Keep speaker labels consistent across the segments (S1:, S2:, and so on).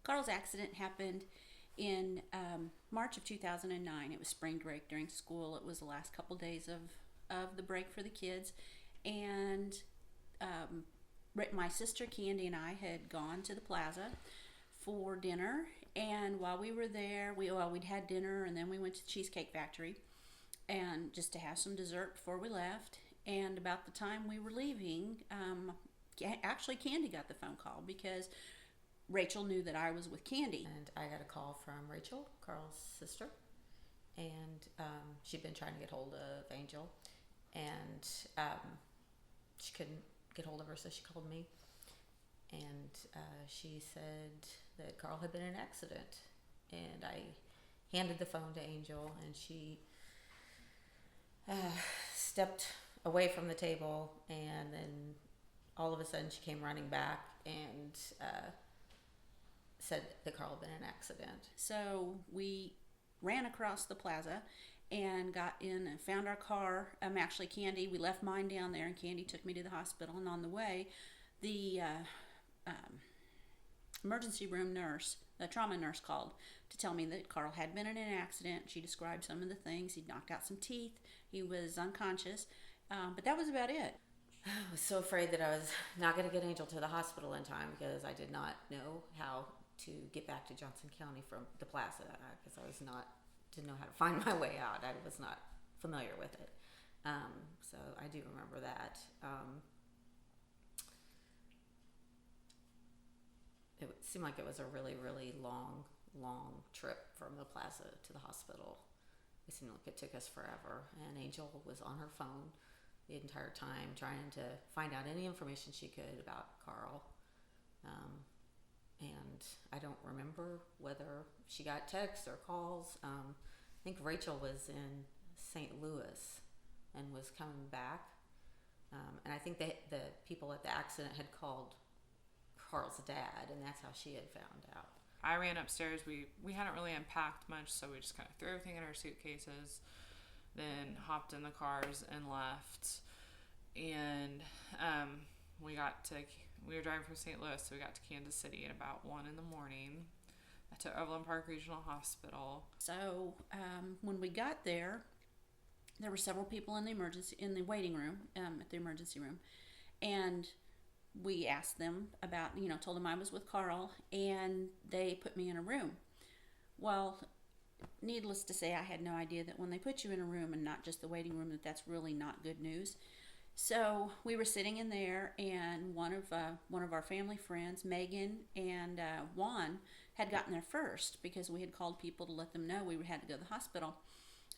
S1: Carl's accident happened in March of 2009. It was spring break during school. It was the last couple days of the break for the kids. And um, my sister Candy and I had gone to the plaza for dinner. And while we were there, we'd had dinner and then we went to the Cheesecake Factory and just to have some dessert before we left. And about the time we were leaving, actually Candy got the phone call because Rachel knew that I was with Candy.
S2: And I got a call from Rachel, Carl's sister, and she'd been trying to get hold of Angel, and she couldn't get hold of her, so she called me, and she said that Carl had been in an accident, and I handed the phone to Angel, and she stepped away from the table, and then all of a sudden she came running back and said that Carl had been in an accident.
S1: So we ran across the plaza and got in and found our car. Actually, Candy, we left mine down there, and Candy took me to the hospital. And on the way, the emergency room nurse, the trauma nurse, called to tell me that Carl had been in an accident. She described some of the things. He'd knocked out some teeth. He was unconscious. But that was about it.
S2: I was so afraid that I was not going to get Angel to the hospital in time because I did not know how to get back to Johnson County from the plaza because I didn't know how to find my way out. I was not familiar with it. So I do remember that. It seemed like it was a really, really long trip from the plaza to the hospital. It seemed like it took us forever. And Angel was on her phone the entire time trying to find out any information she could about Carl. And I don't remember whether she got texts or calls. I think Rachel was in St. Louis and was coming back. And I think the people at the accident had called Carl's dad, and that's how she had found out.
S3: I ran upstairs. We hadn't really unpacked much, so we just kind of threw everything in our suitcases, then hopped in the cars and left. And we were driving from St. Louis, so we got to Kansas City at about 1 in the morning to Overland Park Regional Hospital.
S1: So when we got there were several people in the waiting room, at the emergency room, and we asked them about, told them I was with Carl, and they put me in a room. Well, needless to say, I had no idea that when they put you in a room and not just the waiting room, that's really not good news. So we were sitting in there, and one of our family friends, Megan and Juan, had gotten there first because we had called people to let them know we had to go to the hospital,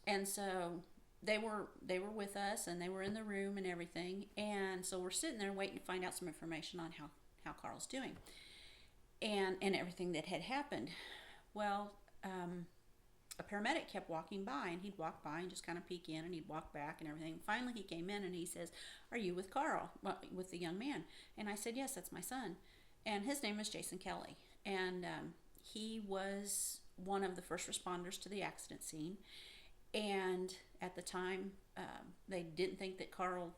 S1: and so they were with us, and they were in the room and everything, and so we're sitting there waiting to find out some information on how Carl's doing, and everything that had happened. Well, a paramedic kept walking by, and he'd walk by and just kind of peek in, and he'd walk back and everything. Finally, he came in and he says, "Are you with Carl?" Well, with the young man. And I said, "Yes, that's my son." And his name was Jason Kelly. And he was one of the first responders to the accident scene. And at the time, they didn't think Carl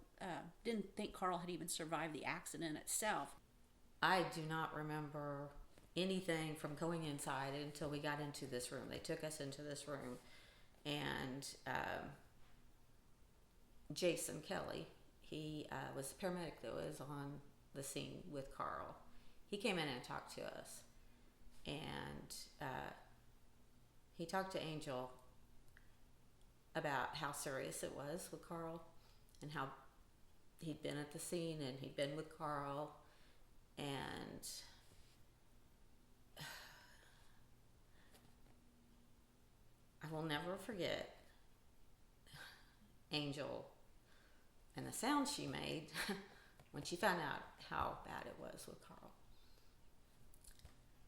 S1: had even survived the accident itself.
S2: I do not remember anything from going inside until we got into this room. They took us into this room, and Jason Kelly, he was the paramedic that was on the scene with Carl. He came in and talked to us, and he talked to Angel about how serious it was with Carl and how he'd been at the scene and he'd been with Carl, and I will never forget Angel and the sound she made when she found out how bad it was with Carl.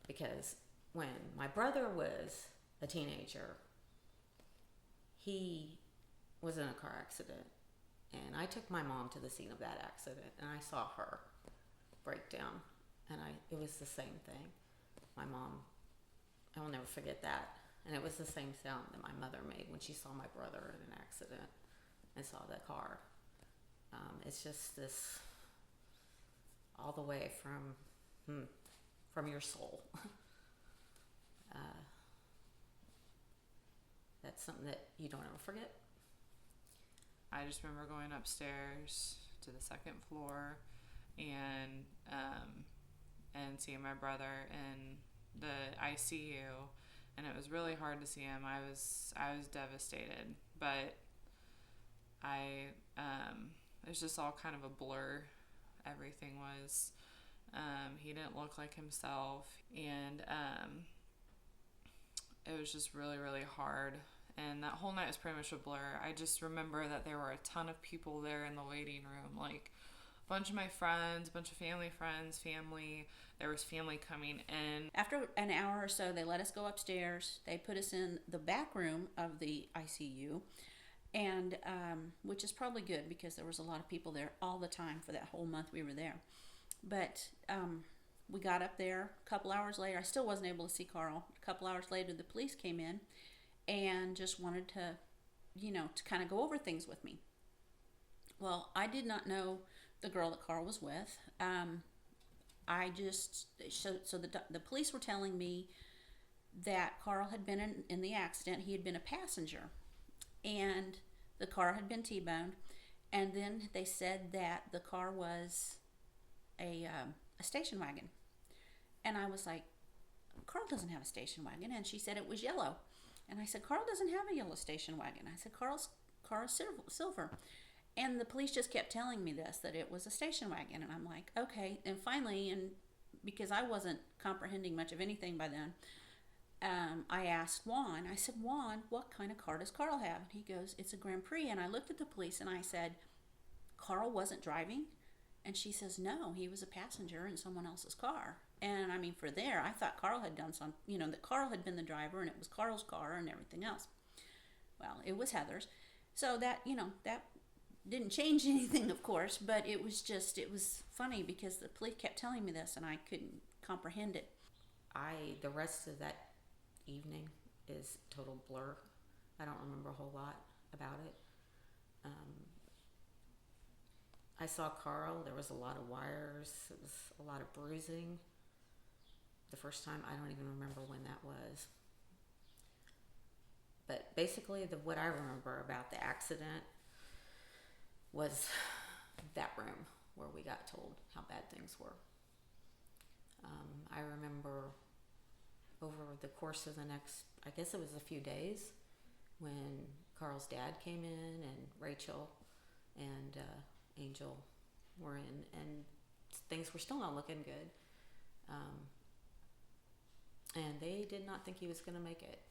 S2: Because when my brother was a teenager, he was in a car accident, and I took my mom to the scene of that accident, and I saw her break down, and it was the same thing. My mom, I will never forget that. And it was the same sound that my mother made when she saw my brother in an accident and saw that car. It's just this all the way from your soul. that's something that you don't ever forget?
S3: I just remember going upstairs to the second floor and seeing my brother in the ICU, and it was really hard to see him. I was devastated, but it was just all kind of a blur. Everything was. He didn't look like himself, and it was just really, really hard. And that whole night was pretty much a blur. I just remember that there were a ton of people there in the waiting room, like a bunch of my friends, a bunch of family friends, family. There was family coming in.
S1: After an hour or so, they let us go upstairs. They put us in the back room of the ICU, and which is probably good because there was a lot of people there all the time for that whole month we were there. But we got up there a couple hours later. I still wasn't able to see Carl. A couple hours later, the police came in and just wanted to, to kind of go over things with me. Well, I did not know the girl that Carl was with. So the police were telling me that Carl had been in the accident. He had been a passenger, and the car had been T-boned. And then they said that the car was a station wagon. And I was like, Carl doesn't have a station wagon. And she said it was yellow. And I said, Carl doesn't have a yellow station wagon. I said, Carl's car is silver. And the police just kept telling me this, that it was a station wagon. And I'm like, okay. And finally, and because I wasn't comprehending much of anything by then, I asked Juan, I said, Juan, what kind of car does Carl have? And he goes, it's a Grand Prix. And I looked at the police and I said, Carl wasn't driving? And she says, no, he was a passenger in someone else's car. And I mean, for there, I thought Carl had done some, that Carl had been the driver and it was Carl's car and everything else. Well, it was Heather's. So that, that didn't change anything, of course, but it was funny because the police kept telling me this and I couldn't comprehend it.
S2: The rest of that evening is total blur. I don't remember a whole lot about it. I saw Carl. There was a lot of wires. It was a lot of bruising. The first time, I don't even remember when that was. But basically, what I remember about the accident was that room where we got told how bad things were. I remember over the course of the next, I guess it was a few days, when Carl's dad came in and Rachel and Angel were in, and things were still not looking good. And they did not think he was going to make it.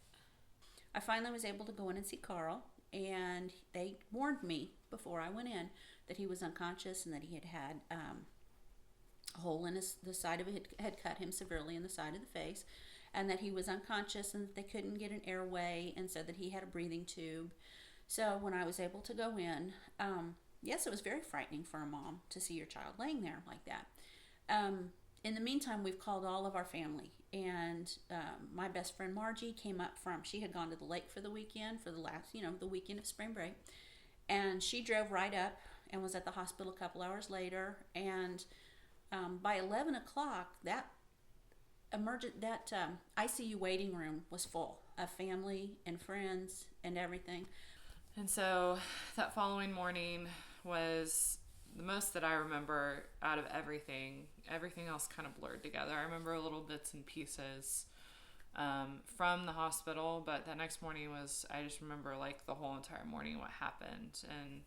S1: I finally was able to go in and see Carl, and they warned me before I went in that he was unconscious and that he had a hole in the side of it had cut him severely in the side of the face, and that he was unconscious and that they couldn't get an airway, and said that he had a breathing tube. So when I was able to go in, yes, it was very frightening for a mom to see your child laying there like that. In the meantime, we've called all of our family, and my best friend Margie came up she had gone to the lake for the weekend, for the last, the weekend of spring break, and she drove right up and was at the hospital a couple hours later, and by 11 o'clock, that ICU waiting room was full of family and friends and everything.
S3: And so that following morning was the most that I remember out of everything. Everything else kind of blurred together. I remember little bits and pieces from the hospital, but that next morning I just remember like the whole entire morning what happened. And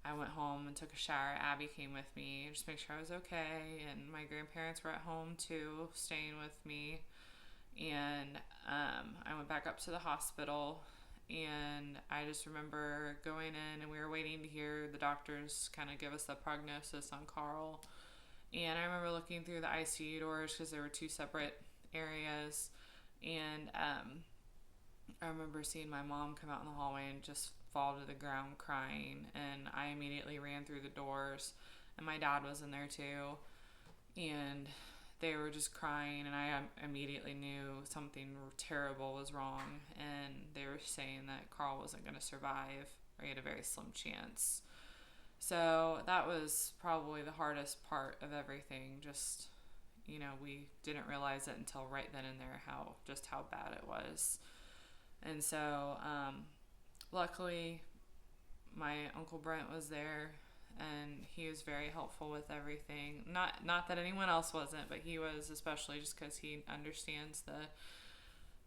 S3: I went home and took a shower. Abby came with me just to make sure I was okay. And my grandparents were at home too, staying with me. And I went back up to the hospital. And I just remember going in and we were waiting to hear the doctors kind of give us the prognosis on Carl. And I remember looking through the ICU doors because there were two separate areas. And I remember seeing my mom come out in the hallway and just fall to the ground crying. And I immediately ran through the doors. And my dad was in there too. And they were just crying, and I immediately knew something terrible was wrong, and they were saying that Carl wasn't going to survive, or he had a very slim chance. So that was probably the hardest part of everything. Just, we didn't realize it until right then and there how bad it was. And so, luckily, my Uncle Brent was there, and he was very helpful with everything. Not that anyone else wasn't, but he was, especially just because he understands the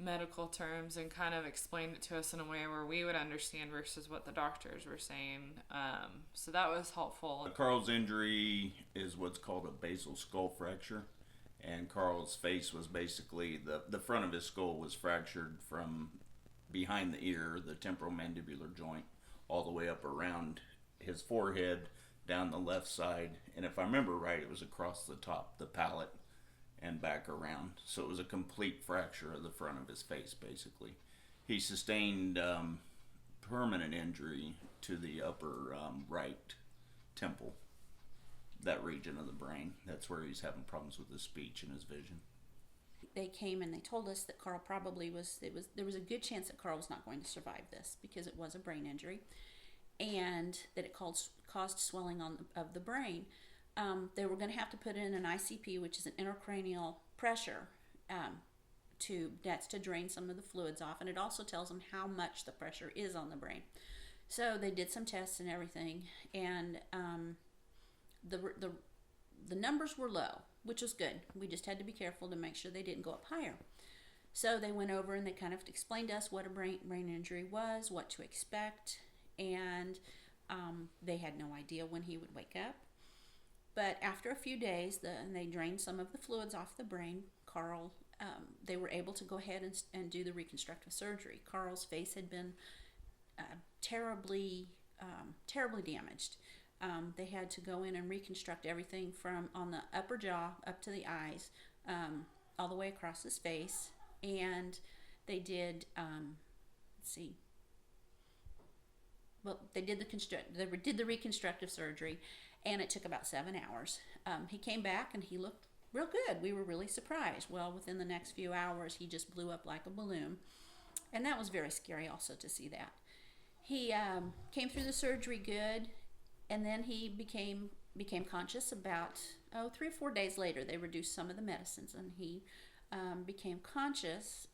S3: medical terms and kind of explained it to us in a way where we would understand versus what the doctors were saying. So that was helpful.
S4: Carl's injury is what's called a basal skull fracture, and Carl's face was basically the front of his skull was fractured from behind the ear, the temporomandibular joint, all the way up around his forehead, down the left side, and if I remember right, it was across the top, the palate, and back around. So it was a complete fracture of the front of his face, basically. He sustained permanent injury to the upper right temple, that region of the brain. That's where he's having problems with his speech and his vision.
S1: They came and they told us that Carl probably there was a good chance that Carl was not going to survive this because it was a brain injury, and that it caused swelling of the brain. They were going to have to put in an ICP, which is an intracranial pressure tube. That's to drain some of the fluids off, and it also tells them how much the pressure is on the brain. So they did some tests and everything, and the numbers were low, which was good. We just had to be careful to make sure they didn't go up higher. So they went over and they kind of explained to us what a brain injury was, what to expect, and they had no idea when he would wake up. But after a few days, they drained some of the fluids off the brain. Carl, they were able to go ahead and do the reconstructive surgery. Carl's face had been terribly damaged. They had to go in and reconstruct everything from on the upper jaw up to the eyes, all the way across his face. And they did, they did the reconstructive surgery, and it took about 7 hours. He came back and he looked real good. We were really surprised. Well, within the next few hours, he just blew up like a balloon, and that was very scary also to see that. He came through the surgery good, and then he became conscious about 3 or 4 days later. They reduced some of the medicines, and he became conscious.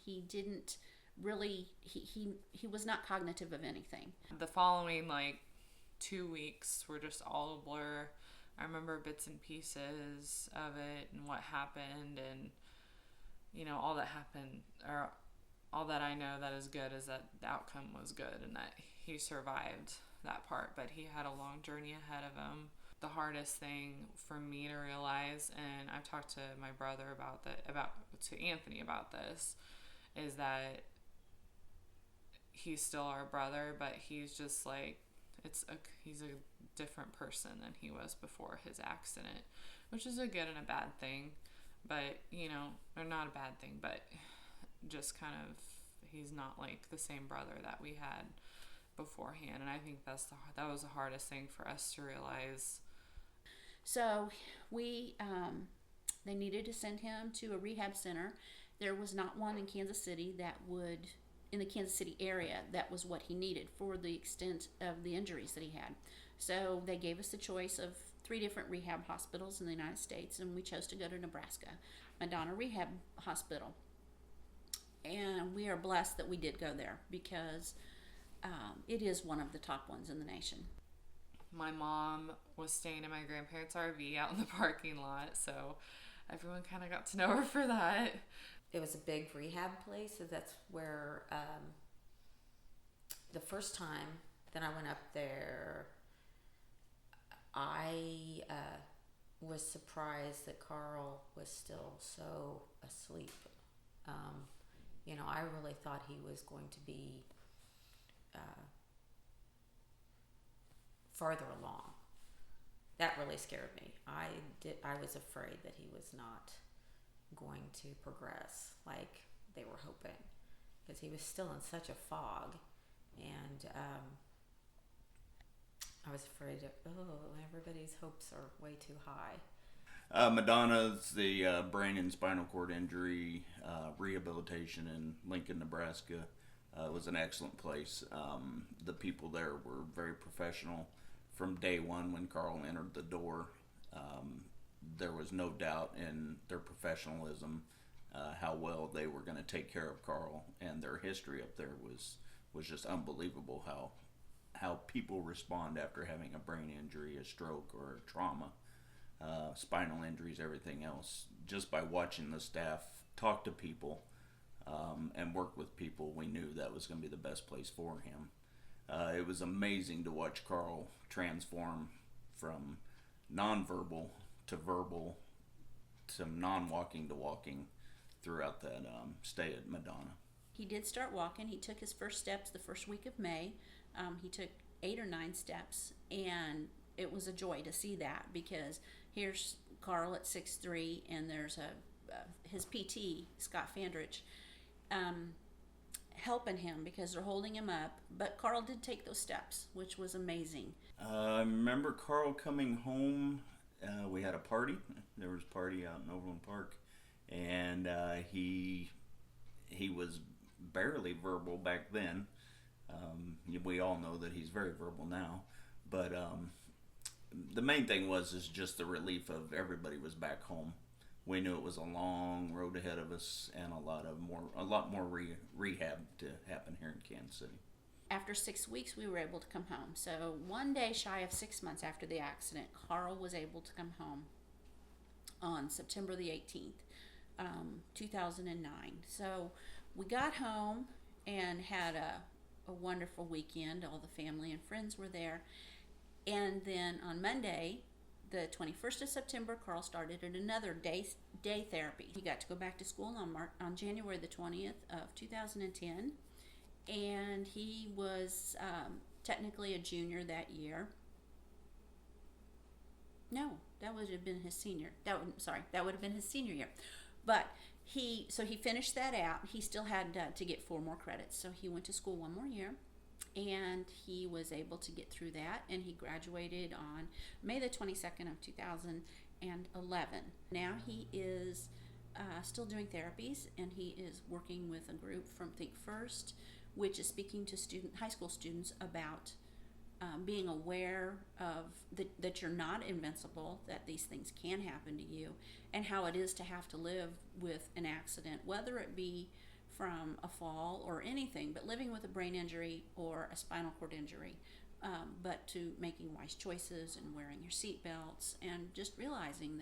S1: He didn't really he was not cognitive of anything.
S3: The following 2 weeks were just all a blur. I remember bits and pieces of it and what happened, and all that happened, or all that I know that is good is that the outcome was good and that he survived that part, but he had a long journey ahead of him. The hardest thing for me to realize, and I've talked to my brother to Anthony about this, is that he's still our brother, but he's just he's a different person than he was before his accident, which is a good and a bad thing, but or not a bad thing, but just kind of he's not like the same brother that we had beforehand, and I think that was the hardest thing for us to realize.
S1: So they needed to send him to a rehab center. There was not one in Kansas City in the Kansas City area that was what he needed for the extent of the injuries that he had. So they gave us the choice of 3 different rehab hospitals in the United States, and we chose to go to Nebraska, Madonna Rehab Hospital. And we are blessed that we did go there because it is one of the top ones in the nation.
S3: My mom was staying in my grandparents' RV out in the parking lot, so everyone kind of got to know her for that.
S2: It was a big rehab place, so that's where the first time that I went up there, I was surprised that Carl was still so asleep. I really thought he was going to be farther along. That really scared me. I was afraid that he was not going to progress like they were hoping, because he was still in such a fog, and I was afraid everybody's hopes are way too high.
S4: Madonna's the brain and spinal cord injury rehabilitation in Lincoln, Nebraska. Was an excellent place. The people there were very professional from day one when Carl entered the door. There was no doubt in their professionalism. how well they were going to take care of Carl, and their history up there was just unbelievable. How people respond after having a brain injury, a stroke, or a trauma, spinal injuries, everything else. Just by watching the staff talk to people and work with people, we knew that was going to be the best place for him. It was amazing to watch Carl transform from nonverbal to verbal to non-walking to walking throughout that stay at Madonna.
S1: He did start walking. He took his first steps the first week of May. He took 8 or 9 steps, and it was a joy to see that, because here's Carl at 6'3", and there's his PT, Scott Fandrich, helping him because they're holding him up. But Carl did take those steps, which was amazing.
S4: I remember Carl coming home. We had a party. There was a party out in Overland Park, and he was barely verbal back then. We all know that he's very verbal now, but the main thing is just the relief of everybody was back home. We knew it was a long road ahead of us, and a lot more rehab to happen here in Kansas City.
S1: After 6 weeks, we were able to come home. So one day shy of 6 months after the accident, Carl was able to come home on September the 18th, 2009. So we got home and had a wonderful weekend. All the family and friends were there. And then on Monday, the 21st of September, Carl started at another day therapy. He got to go back to school on January the 20th of 2010. And he was technically a junior that year. No, that would have been his senior. That would have been his senior year. But he finished that out. He still had to get 4 more credits, so he went to school 1 more year, and he was able to get through that. And he graduated on May the 22nd of 2011. Now he is still doing therapies, and he is working with a group from Think First, which is speaking to high school students about being aware of that you're not invincible, that these things can happen to you, and how it is to have to live with an accident, whether it be from a fall or anything, but living with a brain injury or a spinal cord injury, but to making wise choices and wearing your seat belts, and just realizing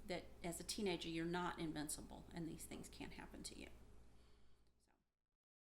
S1: that as a teenager you're not invincible and these things can happen to you.